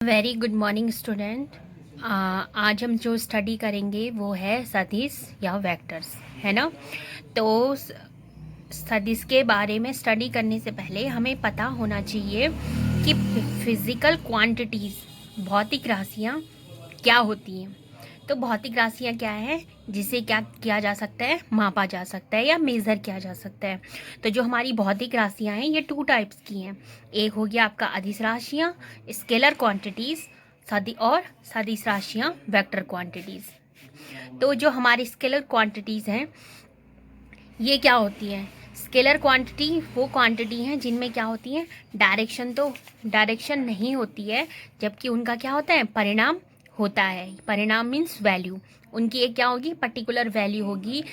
Very good morning student. आज हम जो स्टडी करेंगे वो है सदिश या वेक्टर्स, है ना। तो सदिश के बारे में स्टडी करने से पहले हमें पता होना चाहिए कि फिज़िकल क्वांटिटीज़, भौतिक राशियाँ क्या होती हैं। तो भौतिक राशियाँ क्या है, जिसे क्या किया जा सकता है, मापा जा सकता है या मेज़र किया जा सकता है। तो जो हमारी भौतिक राशियाँ हैं ये 2 टाइप्स की हैं। एक हो गया आपका अदिश राशियाँ, स्केलर क्वांटिटीज़, सदिश राशियाँ, वेक्टर क्वांटिटीज़। तो जो हमारी स्केलर क्वांटिटीज़ हैं ये क्या होती हैं? स्केलर क्वांटिटी वो क्वांटिटी हैं जिनमें क्या होती है, डायरेक्शन नहीं होती है, जबकि उनका क्या होता है, परिणाम होता है। परिणाम मीन्स वैल्यू, उनकी एक क्या होगी, पर्टिकुलर वैल्यू होगी।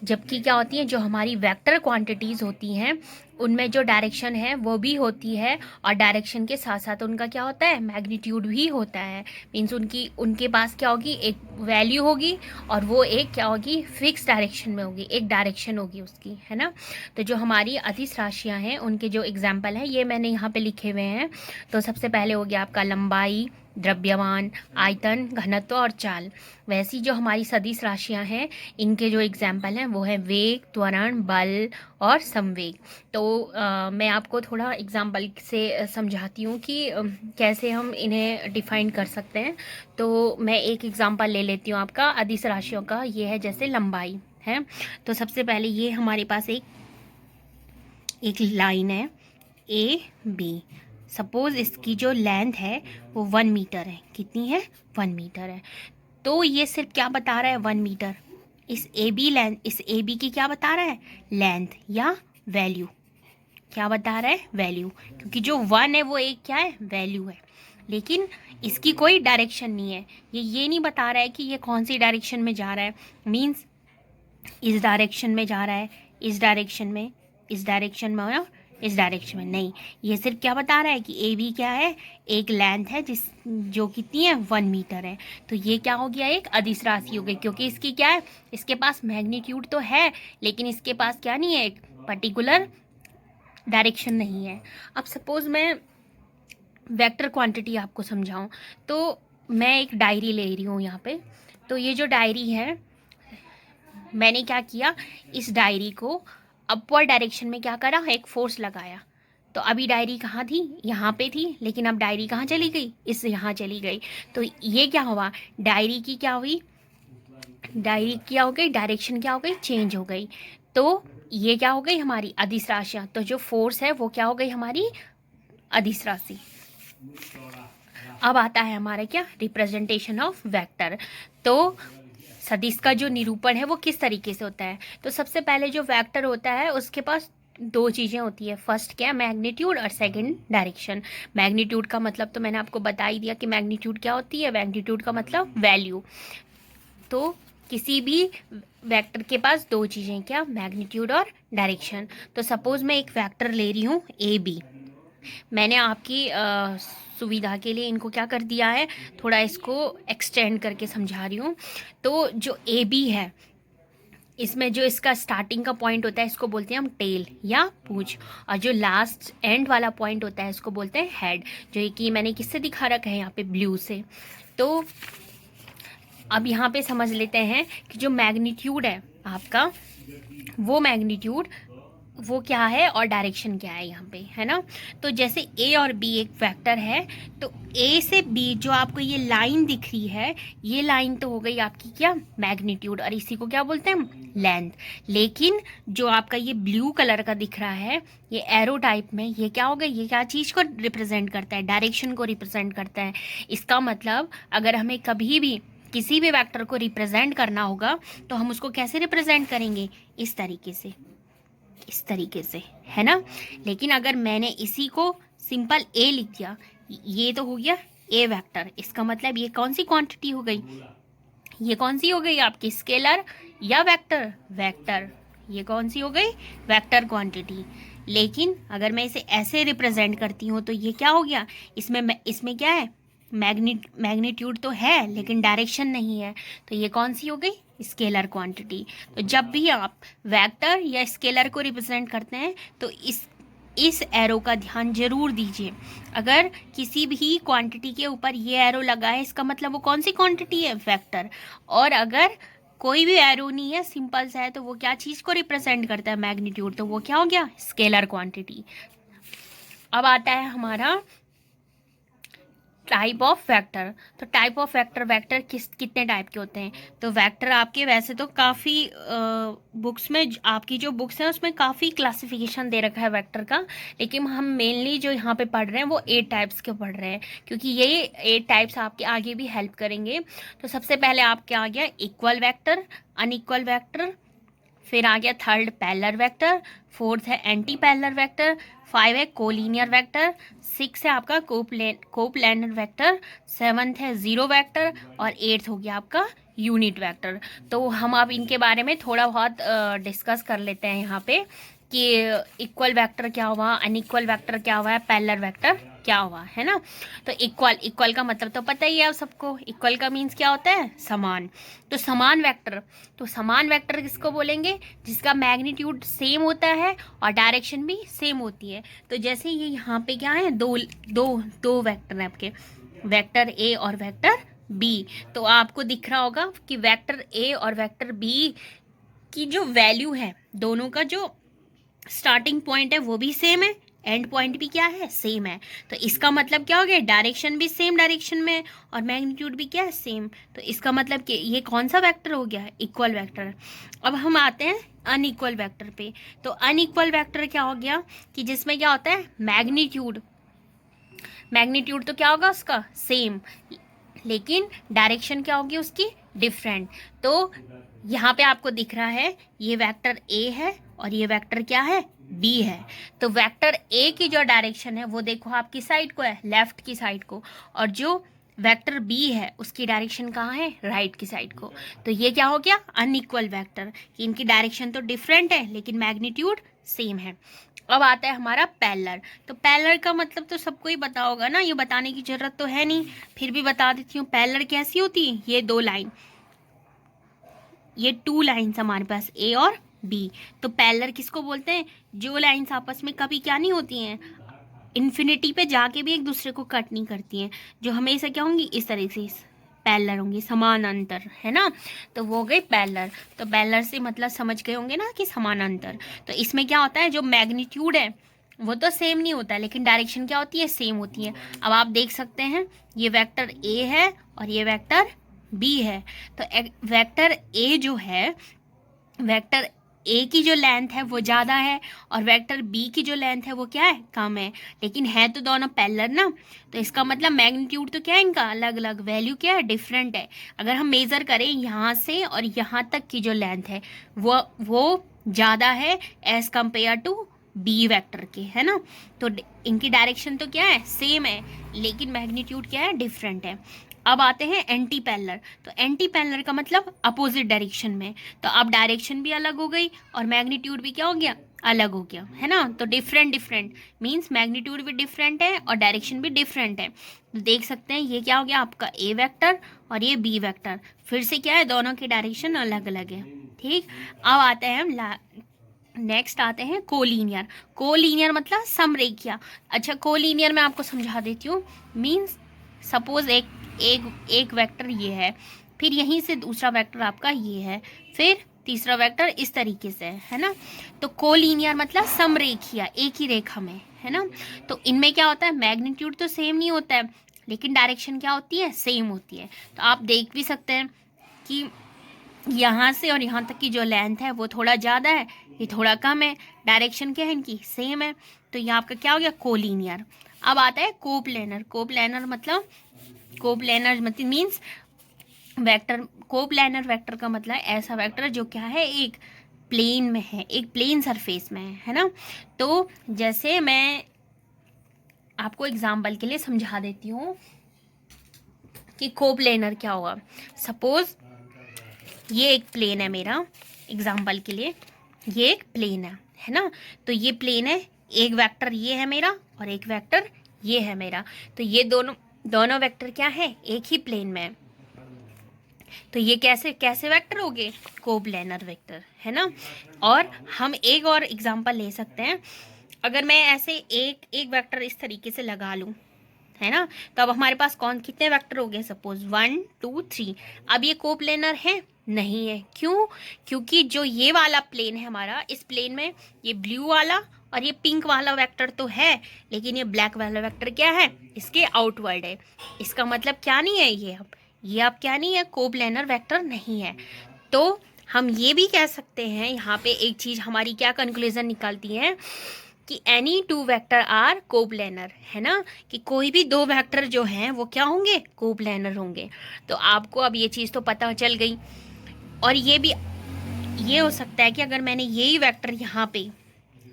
जबकि क्या होती हैं, जो हमारी वेक्टर क्वांटिटीज़ होती हैं उनमें जो डायरेक्शन है वो भी होती है, और डायरेक्शन के साथ साथ उनका क्या होता है, मैग्नीट्यूड भी होता है। मीन्स उनके पास क्या होगी, एक वैल्यू होगी, और वो एक क्या होगी, फिक्स डायरेक्शन में होगी, एक डायरेक्शन होगी उसकी, है ना। तो जो हमारी अदिश राशियाँ हैं उनके जो एग्जाम्पल हैं ये मैंने यहाँ पे लिखे हुए हैं। तो सबसे पहले हो गया आपका लंबाई, द्रव्यमान, आयतन, घनत्व और चाल। वैसी जो हमारी सदिश राशियाँ हैं इनके जो एग्जाम्पल हैं वो है वेग, त्वरण, बल और संवेग। तो मैं आपको थोड़ा एग्जाम्पल से समझाती हूँ कि कैसे हम इन्हें डिफाइन कर सकते हैं। तो मैं एक एग्जाम्पल ले लेती हूँ आपका अदिश राशियों का। ये है जैसे लंबाई है। तो सबसे पहले ये हमारे पास एक लाइन है ए बी। सपोज इसकी जो लेंथ है वो 1 मीटर है। कितनी है, 1 मीटर है। तो ये सिर्फ क्या बता रहा है, 1 मीटर। इस ए बी की क्या बता रहा है, लेंथ या वैल्यू। क्या बता रहा है, वैल्यू, क्योंकि जो 1 है वो एक क्या है, वैल्यू है। लेकिन इसकी कोई डायरेक्शन नहीं है। ये नहीं बता रहा है कि ये कौन सी डायरेक्शन में जा रहा है। मीन्स इस डायरेक्शन में जा रहा है, इस डायरेक्शन में, इस डायरेक्शन में और इस डायरेक्शन में नहीं। ये सिर्फ क्या बता रहा है कि ए बी क्या है, एक लेंथ है जो कितनी है, 1 मीटर है। तो ये क्या हो गया, एक अदिश राशि हो गई, क्योंकि इसकी क्या है, इसके पास मैग्नीट्यूड तो है लेकिन इसके पास क्या नहीं है, एक पर्टिकुलर डायरेक्शन नहीं है। अब सपोज मैं वेक्टर क्वांटिटी आपको समझाऊं, तो मैं एक डायरी ले रही हूँ यहाँ पे। तो ये जो डायरी है, मैंने क्या किया, इस डायरी को अपवर्ड डायरेक्शन में क्या करा, एक फोर्स लगाया। तो अभी डायरी कहाँ थी, यहाँ पे थी, लेकिन अब डायरी कहाँ चली गई, इस यहाँ चली गई। तो ये क्या हुआ, डायरी की क्या हुई, डायरी क्या हो गई, डायरेक्शन क्या हो गई, चेंज हो गई। तो ये क्या हो गई, हमारी अदिश राशियाँ। तो जो फोर्स है वो क्या हो गई, हमारी अदिश राशि। अब आता है हमारा क्या, रिप्रेजेंटेशन ऑफ वेक्टर। तो सदिश का जो निरूपण है वो किस तरीके से होता है। तो सबसे पहले जो वेक्टर होता है उसके पास 2 चीज़ें होती है। फर्स्ट क्या है, मैग्नीट्यूड, और सेकंड डायरेक्शन। मैग्नीट्यूड का मतलब तो मैंने आपको बता ही दिया कि मैग्नीट्यूड क्या होती है। मैग्नीट्यूड का मतलब वैल्यू। तो किसी भी वेक्टर के पास 2 चीज़ें, क्या, मैग्नीट्यूड और डायरेक्शन। तो सपोज मैं एक वेक्टर ले रही हूँ ए बी। मैंने आपकी सुविधा के लिए इनको क्या कर दिया है, थोड़ा इसको एक्सटेंड करके समझा रही हूँ। तो जो ए बी है, इसमें जो इसका स्टार्टिंग का पॉइंट होता है इसको बोलते हैं हम टेल या पूंछ, और जो लास्ट एंड वाला पॉइंट होता है इसको बोलते हैं हेड, जो कि मैंने किससे दिखा रखा है यहाँ पे, ब्लू से। तो अब यहाँ पे समझ लेते हैं कि जो मैग्नीट्यूड है आपका, वो मैग्नीट्यूड वो क्या है और डायरेक्शन क्या है यहाँ पे, है ना। तो जैसे ए और बी एक वेक्टर है, तो ए से बी जो आपको ये लाइन दिख रही है, ये लाइन तो हो गई आपकी क्या, मैग्नीट्यूड, और इसी को क्या बोलते हैं हम, लेंथ। लेकिन जो आपका ये ब्लू कलर का दिख रहा है, ये एरो टाइप में, ये क्या हो गया, ये क्या चीज़ को रिप्रेजेंट करता है, डायरेक्शन को रिप्रेजेंट करता है। इसका मतलब अगर हमें कभी भी किसी भी वेक्टर को रिप्रेजेंट करना होगा तो हम उसको कैसे रिप्रेजेंट करेंगे, इस तरीके से, इस तरीके से, है ना। लेकिन अगर मैंने इसी को सिंपल ए लिख दिया, ये तो हो गया ए वेक्टर। इसका मतलब ये कौन सी क्वांटिटी हो गई, ये कौन सी हो गई आपकी, स्केलर या वेक्टर, वेक्टर। ये कौन सी हो गई, वेक्टर क्वांटिटी। लेकिन अगर मैं इसे ऐसे रिप्रेजेंट करती हूँ तो ये क्या हो गया, इसमें क्या है, मैग्नीट्यूड तो है लेकिन डायरेक्शन नहीं है। तो ये कौन सी हो गई, स्केलर क्वांटिटी। तो जब भी आप वेक्टर या स्केलर को रिप्रेजेंट करते हैं तो इस एरो का ध्यान जरूर दीजिए। अगर किसी भी क्वांटिटी के ऊपर ये एरो लगा है, इसका मतलब वो कौन सी क्वांटिटी है? वेक्टर। और अगर कोई भी एरो नहीं है, सिंपल सा है, तो वो क्या चीज़ को रिप्रेजेंट करता है? मैग्नीट्यूड। तो वो क्या हो गया? Scalar quantity. अब आता है हमारा टाइप ऑफ वेक्टर। तो टाइप ऑफ वेक्टर, वेक्टर कितने टाइप के होते हैं? तो वेक्टर आपके वैसे तो काफ़ी बुक्स में, आपकी जो बुक्स हैं उसमें काफ़ी क्लासिफिकेशन दे रखा है वेक्टर का, लेकिन हम मेनली जो यहाँ पे पढ़ रहे हैं वो 8 टाइप्स के पढ़ रहे हैं, क्योंकि ये 8 टाइप्स आपके आगे भी हेल्प करेंगे। तो सबसे पहले आपके आ गया इक्वल वेक्टर, अनइक्वल वेक्टर, फिर आ गया थर्ड पैरेलल वेक्टर, फोर्थ है एंटी पैरेलल वेक्टर, 5 है कोलिनियर वेक्टर, 6 है आपका कोप्लैनर वेक्टर, 7th है जीरो वेक्टर, और 8th हो गया आपका यूनिट वेक्टर। तो हम अब इनके बारे में थोड़ा बहुत डिस्कस कर लेते हैं यहाँ पे कि इक्वल वेक्टर क्या हुआ, अनइक्वल वेक्टर क्या हुआ है, पैरेलल वेक्टर क्या हुआ, है ना। तो इक्वल का मतलब तो पता ही है आप सबको। इक्वल का मीन्स क्या होता है? समान। तो समान वेक्टर, तो समान वेक्टर किसको बोलेंगे? जिसका मैग्नीट्यूड सेम होता है और डायरेक्शन भी सेम होती है। तो जैसे ये यहाँ पे क्या है, दो दो दो वेक्टर है आपके, वेक्टर ए और वेक्टर बी। तो आपको दिख रहा होगा कि वेक्टर ए और वेक्टर बी की जो वैल्यू है, दोनों का जो स्टार्टिंग पॉइंट है वो भी सेम है, एंड पॉइंट भी क्या है? सेम है। तो इसका मतलब क्या हो गया? डायरेक्शन भी सेम डायरेक्शन में है और मैग्नीट्यूड भी क्या है? सेम। तो इसका मतलब कि ये कौन सा वेक्टर हो गया? Equal vector. अब हम आते हैं अनइक्वल वेक्टर पे। तो अनइक्वल वेक्टर क्या हो गया कि जिसमें क्या होता है? मैग्नीट्यूड, मैग्नीट्यूड तो क्या होगा उसका? सेम, लेकिन डायरेक्शन क्या होगी उसकी? डिफरेंट। तो यहाँ पे आपको दिख रहा है ये वेक्टर ए है और ये वेक्टर क्या है? बी है। तो वेक्टर ए की जो डायरेक्शन है वो देखो आपकी साइड को है, लेफ्ट की साइड को, और जो वेक्टर बी है उसकी डायरेक्शन कहाँ है? राइट की साइड को। तो ये क्या हो गया? अनइक्वल वेक्टर, कि इनकी डायरेक्शन तो डिफरेंट है लेकिन मैग्नीट्यूड सेम है। अब आता है हमारा पैरेलल। तो पैरेलल का मतलब तो सबको ही पता होगा ना, ये बताने की जरूरत तो है नहीं, फिर भी बता देती हूँ। पैरेलल कैसी होती है? ये दो लाइन, ये 2 लाइन्स हमारे पास ए और बी। तो पैरेलल किसको बोलते हैं? जो लाइन्स आपस में कभी क्या नहीं होती हैं, इन्फिनिटी पे जाके भी एक दूसरे को कट नहीं करती हैं, जो हमेशा क्या होंगी? इस तरह से पैरेलल होंगी, समानांतर, है ना। तो वो गई पैरेलल। तो पैरेलल से मतलब समझ गए होंगे ना कि समानांतर। तो इसमें क्या होता है? जो मैग्नीट्यूड है वो तो सेम नहीं होता है, लेकिन डायरेक्शन क्या होती है? सेम होती है। अब आप देख सकते हैं ये वेक्टर ए है और ये वेक्टर बी है। तो वेक्टर ए जो है, वेक्टर ए की जो लेंथ है वो ज़्यादा है और वेक्टर बी की जो लेंथ है वो क्या है? कम है। लेकिन है तो दोनों पैरेलल ना, तो इसका मतलब मैग्नीट्यूड तो क्या है इनका? अलग अलग, वैल्यू क्या है? डिफरेंट है। अगर हम मेज़र करें यहाँ से और यहाँ तक की जो लेंथ है वो ज़्यादा है as compare to b vector के, है ना। तो इनकी डायरेक्शन तो क्या है? सेम है, लेकिन मैग्नीट्यूड क्या है? डिफरेंट है। अब आते हैं एंटी पैरेलल। तो एंटी पैरेलल का मतलब अपोजिट डायरेक्शन में। तो अब डायरेक्शन भी अलग हो गई और मैग्नीट्यूड भी क्या हो गया? अलग हो गया, है ना। तो डिफरेंट डिफरेंट मीन्स मैग्नीट्यूड भी डिफरेंट है और डायरेक्शन भी डिफरेंट है। तो देख सकते हैं ये क्या हो गया आपका? ए वेक्टर और ये बी वेक्टर, फिर से क्या है? दोनों की डायरेक्शन अलग अलग है। ठीक। अब आते हैं हम नेक्स्ट आते हैं कोलिनियर। कोलिनियर मतलब समरेखीय। अच्छा, कोलिनियर मैं आपको समझा देती हूँ। मीन्स सपोज एक वेक्टर ये है, फिर यहीं से दूसरा वेक्टर आपका ये है, फिर तीसरा वेक्टर इस तरीके से है ना। तो कोलिनियर मतलब समरेखीय, एक ही रेखा में, है ना। तो इनमें क्या होता है? मैग्नीट्यूड तो सेम नहीं होता है, लेकिन डायरेक्शन क्या होती है? सेम होती है। तो आप देख भी सकते हैं कि यहाँ से और यहाँ तक की जो लेंथ है वो थोड़ा ज़्यादा है, ये थोड़ा कम है, डायरेक्शन क्या है इनकी? सेम है। तो ये आपका क्या हो गया? कोलिनियर। अब आता है कोप्लेनर। कोप्लेनर मतलब मीन्स वेक्टर, कोप्लेनर वेक्टर का मतलब ऐसा वेक्टर जो क्या है? एक प्लेन में है, एक प्लेन सरफेस में है ना। तो जैसे मैं आपको एग्जाम्पल के लिए समझा देती हूँ कि कोप्लेनर क्या होगा। सपोज ये एक प्लेन है मेरा, एग्जाम्पल के लिए ये एक प्लेन है ना। तो ये प्लेन है, एक वेक्टर ये है मेरा और एक वेक्टर ये है मेरा। तो ये दोनों वेक्टर क्या है? एक ही प्लेन में है। तो ये कैसे कैसे वेक्टर हो गए? कोप्लेनर वेक्टर, है ना। और हम एक और एग्जांपल ले सकते हैं। अगर मैं ऐसे एक एक वेक्टर इस तरीके से लगा लूँ, है ना, तो अब हमारे पास कितने वेक्टर हो गए, सपोज 1 2 3। अब ये कोप्लेनर है नहीं है, क्यों? क्योंकि जो ये वाला प्लेन है हमारा, इस प्लेन में ये ब्लू वाला और ये पिंक वाला वेक्टर तो है, लेकिन ये ब्लैक वाला वेक्टर क्या है, इसके आउटवर्ड है। इसका मतलब क्या नहीं है, ये अब क्या नहीं है, कोप्लेनर वेक्टर नहीं है। तो हम ये भी कह सकते हैं, यहाँ पे एक चीज हमारी क्या कंक्लूजन निकलती है कि any two vector are coplanar, है ना, कि कोई भी दो वेक्टर जो हैं वो क्या होंगे, कोप्लेनर होंगे। तो आपको अब ये चीज़ तो पता चल गई। और ये भी ये हो सकता है कि अगर मैंने यही वेक्टर यहाँ पे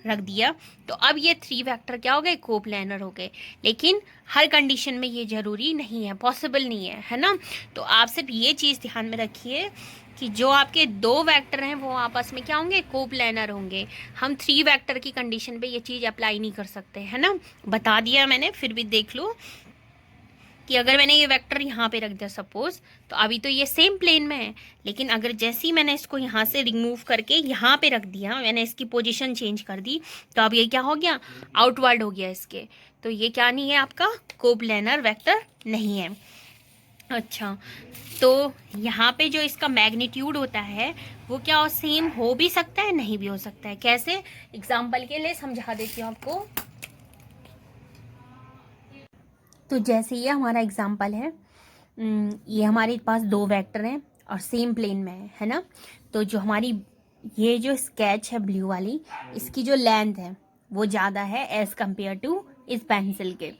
रख दिया तो अब ये 3 वेक्टर क्या हो गए, कोप्लेनर हो गए। लेकिन हर कंडीशन में ये जरूरी नहीं है, पॉसिबल नहीं है ना। तो आप सिर्फ ये चीज़ ध्यान में रखिए कि जो आपके 2 वेक्टर हैं वो आपस में क्या होंगे, कोप्लेनर होंगे। हम 3 वेक्टर की कंडीशन पे ये चीज़ अप्लाई नहीं कर सकते, है ना। बता दिया मैंने, फिर भी देख लो कि अगर मैंने ये वेक्टर यहाँ पे रख दिया सपोज, तो अभी तो ये सेम प्लेन में है, लेकिन अगर जैसे ही मैंने इसको यहाँ से रिमूव करके यहाँ पे रख दिया, मैंने इसकी पोजीशन चेंज कर दी, तो अब ये क्या हो गया, आउटवर्ड हो गया इसके। तो ये क्या नहीं है, आपका कोप्लेनर वेक्टर नहीं है। अच्छा, तो यहाँ पे जो इसका मैग्नीट्यूड होता है वो क्या सेम हो भी सकता है, नहीं भी हो सकता है। कैसे, एग्जाम्पल के लिए समझा देती हूँ आपको। तो जैसे ये हमारा एग्जाम्पल है, ये हमारे पास 2 वेक्टर हैं और सेम प्लेन में है ना। तो जो हमारी ये जो स्केच है ब्लू वाली, इसकी जो लेंथ है वो ज़्यादा है एज कम्पेयर टू इस पेंसिल के।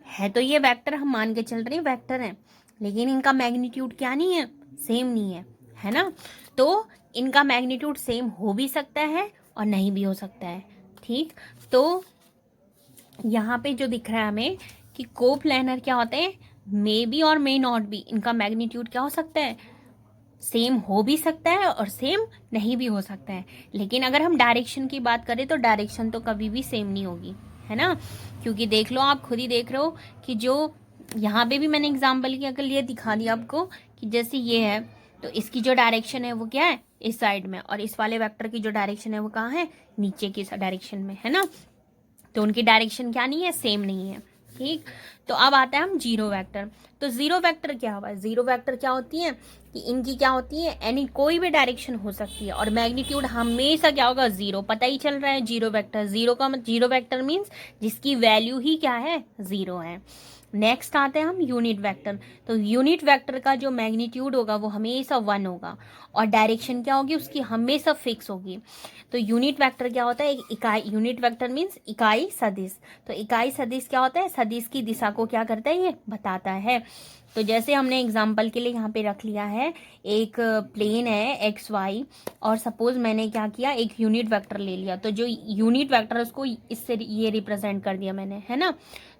है तो ये वेक्टर हम मान के चल रहे हैं वेक्टर हैं, लेकिन इनका मैग्नीट्यूड क्या नहीं है, सेम नहीं है ना। तो इनका मैग्नीट्यूड सेम हो भी सकता है और नहीं भी हो सकता है, ठीक। तो यहाँ पे जो दिख रहा है हमें कि कोप्लेनर क्या होते हैं, मे बी और मे नॉट बी, इनका मैग्नीट्यूड क्या हो सकता है, सेम हो भी सकता है और सेम नहीं भी हो सकता है। लेकिन अगर हम डायरेक्शन की बात करें तो डायरेक्शन तो कभी भी सेम नहीं होगी, है ना। क्योंकि देख लो, आप खुद ही देख रहे हो कि जो यहाँ पे भी मैंने एग्जाम्पल की अगर ये दिखा दिया आपको कि जैसे ये है, तो इसकी जो डायरेक्शन है वो क्या है, इस साइड में, और इस वाले वेक्टर की जो डायरेक्शन है वो कहाँ है, नीचे की डायरेक्शन में, है ना। तो उनकी डायरेक्शन क्या नहीं है, सेम नहीं है, ठीक। तो अब आता है हम जीरो वेक्टर। तो जीरो वेक्टर क्या हुआ, जीरो वेक्टर क्या होती है कि इनकी क्या होती है, एनी कोई भी डायरेक्शन हो सकती है और मैग्नीट्यूड हमेशा क्या होगा, जीरो। पता ही चल रहा है जीरो वेक्टर, जीरो का मतलब जीरो वेक्टर मीन्स जिसकी वैल्यू ही क्या है, जीरो है। नेक्स्ट आते हैं हम यूनिट वेक्टर। तो यूनिट वेक्टर का जो मैग्नीट्यूड होगा वो हमेशा 1 होगा और डायरेक्शन क्या होगी उसकी, हमेशा फिक्स होगी। तो यूनिट वेक्टर क्या होता है, एक इकाई, यूनिट वेक्टर मीन्स इकाई सदिश। तो इकाई सदिश क्या होता है, सदिश की दिशा को क्या करता है, ये बताता है। तो जैसे हमने एग्जाम्पल के लिए यहाँ पे रख लिया है, एक प्लेन है एक्स वाई, और सपोज मैंने क्या किया, एक यूनिट वेक्टर ले लिया। तो जो यूनिट वेक्टर है उसको इससे ये रिप्रेजेंट कर दिया मैंने, है ना।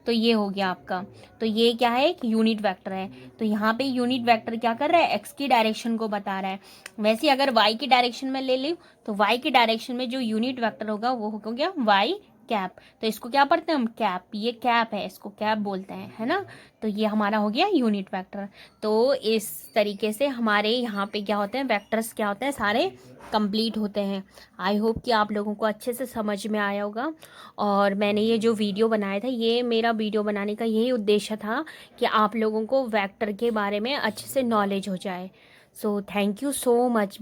तो ये हो गया आपका। तो ये क्या है, एक यूनिट वेक्टर है। तो यहाँ पे यूनिट वेक्टर क्या कर रहा है, एक्स की डायरेक्शन को बता रहा है। वैसे अगर वाई की डायरेक्शन में ले लूँ तो वाई की डायरेक्शन में जो यूनिट वेक्टर होगा वो हो गया वाई कैप। तो इसको क्या पढ़ते हैं हम, कैप, ये कैप है, इसको कैप बोलते हैं, है ना। तो ये हमारा हो गया यूनिट वेक्टर। तो इस तरीके से हमारे यहाँ पे क्या होते हैं, वेक्टर्स क्या होते हैं, सारे कंप्लीट होते हैं। आई होप कि आप लोगों को अच्छे से समझ में आया होगा। और मैंने ये जो वीडियो बनाया था, ये मेरा वीडियो बनाने का यही उद्देश्य था कि आप लोगों को वेक्टर के बारे में अच्छे से नॉलेज हो जाए। So thank you so much.